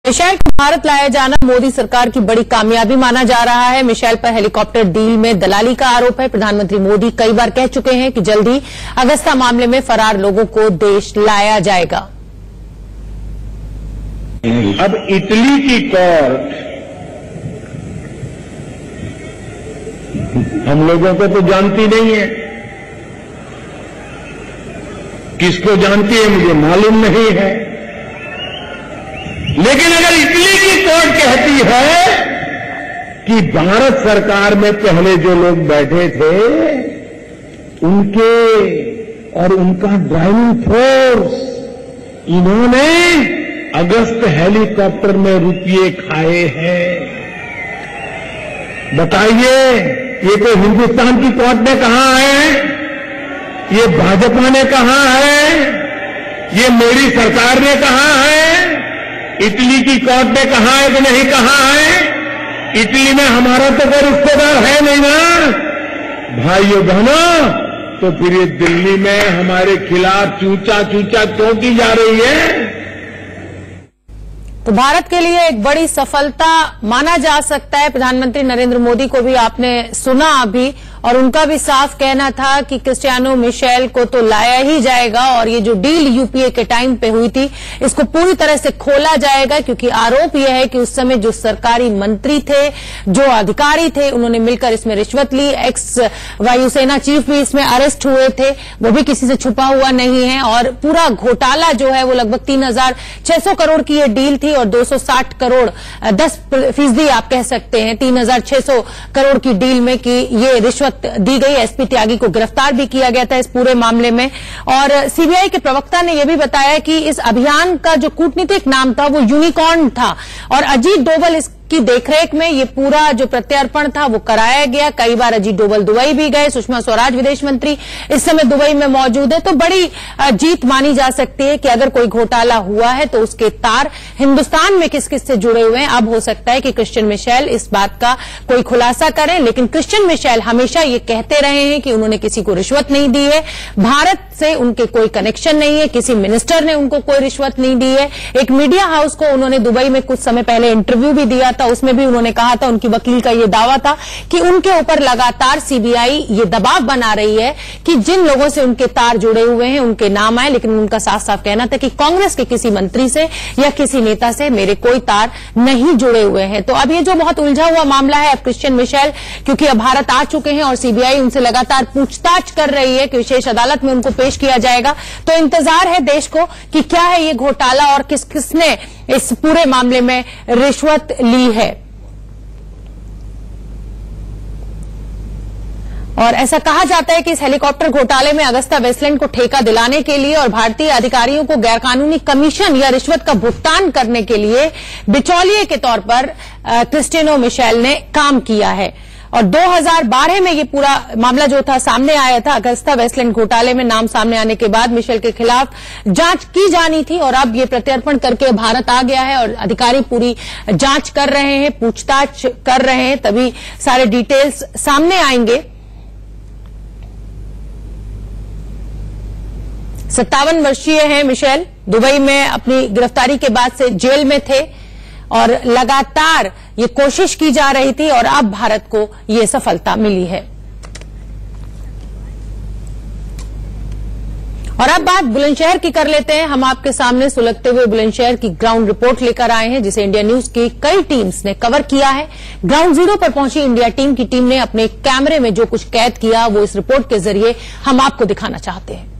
Michel को भारत लाया जाना मोदी सरकार की बड़ी कामयाबी माना जा रहा है। मिशेल पर हेलीकॉप्टर डील में दलाली का आरोप है। प्रधानमंत्री मोदी कई बार कह चुके हैं कि जल्द ही अगस्ता मामले में फरार लोगों को देश लाया जाएगा। अब इटली की कोर्ट हम लोगों को तो जानती नहीं है, किसको जानती है मुझे मालूम नहीं है, लेकिन अगर इटली की कोर्ट कहती है कि भारत सरकार में पहले जो लोग बैठे थे उनके और उनका ड्राइविंग फोर्स, इन्होंने अगस्त हेलीकॉप्टर में रुपये खाए हैं, बताइए ये तो हिंदुस्तान की कोर्ट ने कहा है, ये भाजपा ने कहा है, ये मेरी सरकार ने कहा है, इटली की कोर्ट ने कहा है कि नहीं कहा है? इटली में हमारा तो कोई रिश्तेदार है नहीं ना भाइयों बहनों, तो फिर ये दिल्ली में हमारे खिलाफ चूचा चूचा क्यों की जा रही है? तो भारत के लिए एक बड़ी सफलता माना जा सकता है। प्रधानमंत्री नरेंद्र मोदी को भी आपने सुना अभी, और उनका भी साफ कहना था कि क्रिस्टियानो मिशेल को तो लाया ही जाएगा और ये जो डील यूपीए के टाइम पे हुई थी इसको पूरी तरह से खोला जाएगा, क्योंकि आरोप यह है कि उस समय जो सरकारी मंत्री थे, जो अधिकारी थे, उन्होंने मिलकर इसमें रिश्वत ली। एक्स वायुसेना चीफ भी इसमें अरेस्ट हुए थे, वो भी किसी से छुपा हुआ नहीं है, और पूरा घोटाला जो है वो लगभग 3,600 करोड़ की ये डील थी और 260 करोड़ 10% आप कह सकते हैं 3,600 करोड़ की डील में कि ये रिश्वत दी गई। एसपी त्यागी को गिरफ्तार भी किया गया था इस पूरे मामले में, और सीबीआई के प्रवक्ता ने यह भी बताया कि इस अभियान का जो कूटनीतिक नाम था वो यूनिकॉर्न था, और अजीत डोभाल की देखरेख में ये पूरा जो प्रत्यर्पण था वो कराया गया। कई बार अजीत डोभाल दुबई भी गए, सुषमा स्वराज विदेश मंत्री इस समय दुबई में मौजूद है। तो बड़ी जीत मानी जा सकती है कि अगर कोई घोटाला हुआ है तो उसके तार हिंदुस्तान में किस किस से जुड़े हुए हैं। अब हो सकता है कि क्रिश्चियन मिशेल इस बात का कोई खुलासा करें, लेकिन क्रिश्चियन मिशेल हमेशा ये कहते रहे हैं कि उन्होंने किसी को रिश्वत नहीं दी है, भारत से उनके कोई कनेक्शन नहीं है, किसी मिनिस्टर ने उनको कोई रिश्वत नहीं दी है। एक मीडिया हाउस को उन्होंने दुबई में कुछ समय पहले इंटरव्यू भी दिया था, उसमें भी उन्होंने कहा था, उनकी वकील का यह दावा था कि उनके ऊपर लगातार सीबीआई ये दबाव बना रही है कि जिन लोगों से उनके तार जुड़े हुए हैं उनके नाम आए, लेकिन उनका साफ साफ कहना था कि कांग्रेस के किसी मंत्री से या किसी नेता से मेरे कोई तार नहीं जुड़े हुए हैं। तो अब ये जो बहुत उलझा हुआ मामला है, अब क्रिश्चियन मिशेल क्योंकि अब भारत आ चुके हैं और सीबीआई उनसे लगातार पूछताछ कर रही है कि विशेष अदालत में उनको पेश किया जाएगा, तो इंतजार है देश को कि क्या है ये घोटाला और किस किसने इस पूरे मामले में रिश्वत ली है। और ऐसा कहा जाता है कि इस हेलीकॉप्टर घोटाले में अगस्ता वेस्टलैंड को ठेका दिलाने के लिए और भारतीय अधिकारियों को गैरकानूनी कमीशन या रिश्वत का भुगतान करने के लिए बिचौलिए के तौर पर क्रिस्टियानो मिशेल ने काम किया है। और 2012 में ये पूरा मामला जो था सामने आया था, अगस्ता वेस्टलैंड घोटाले में नाम सामने आने के बाद मिशेल के खिलाफ जांच की जानी थी, और अब ये प्रत्यर्पण करके भारत आ गया है और अधिकारी पूरी जांच कर रहे हैं, पूछताछ कर रहे हैं, तभी सारे डिटेल्स सामने आएंगे। 57 वर्षीय हैं मिशेल, दुबई में अपनी गिरफ्तारी के बाद से जेल में थे और लगातार ये कोशिश की जा रही थी और अब भारत को ये सफलता मिली है। और अब बात बुलंदशहर की कर लेते हैं। हम आपके सामने सुलगते हुए बुलंदशहर की ग्राउंड रिपोर्ट लेकर आए हैं, जिसे इंडिया न्यूज की कई टीम्स ने कवर किया है। ग्राउंड जीरो पर पहुंची इंडिया टीम की टीम ने अपने कैमरे में जो कुछ कैद किया वो इस रिपोर्ट के जरिए हम आपको दिखाना चाहते हैं।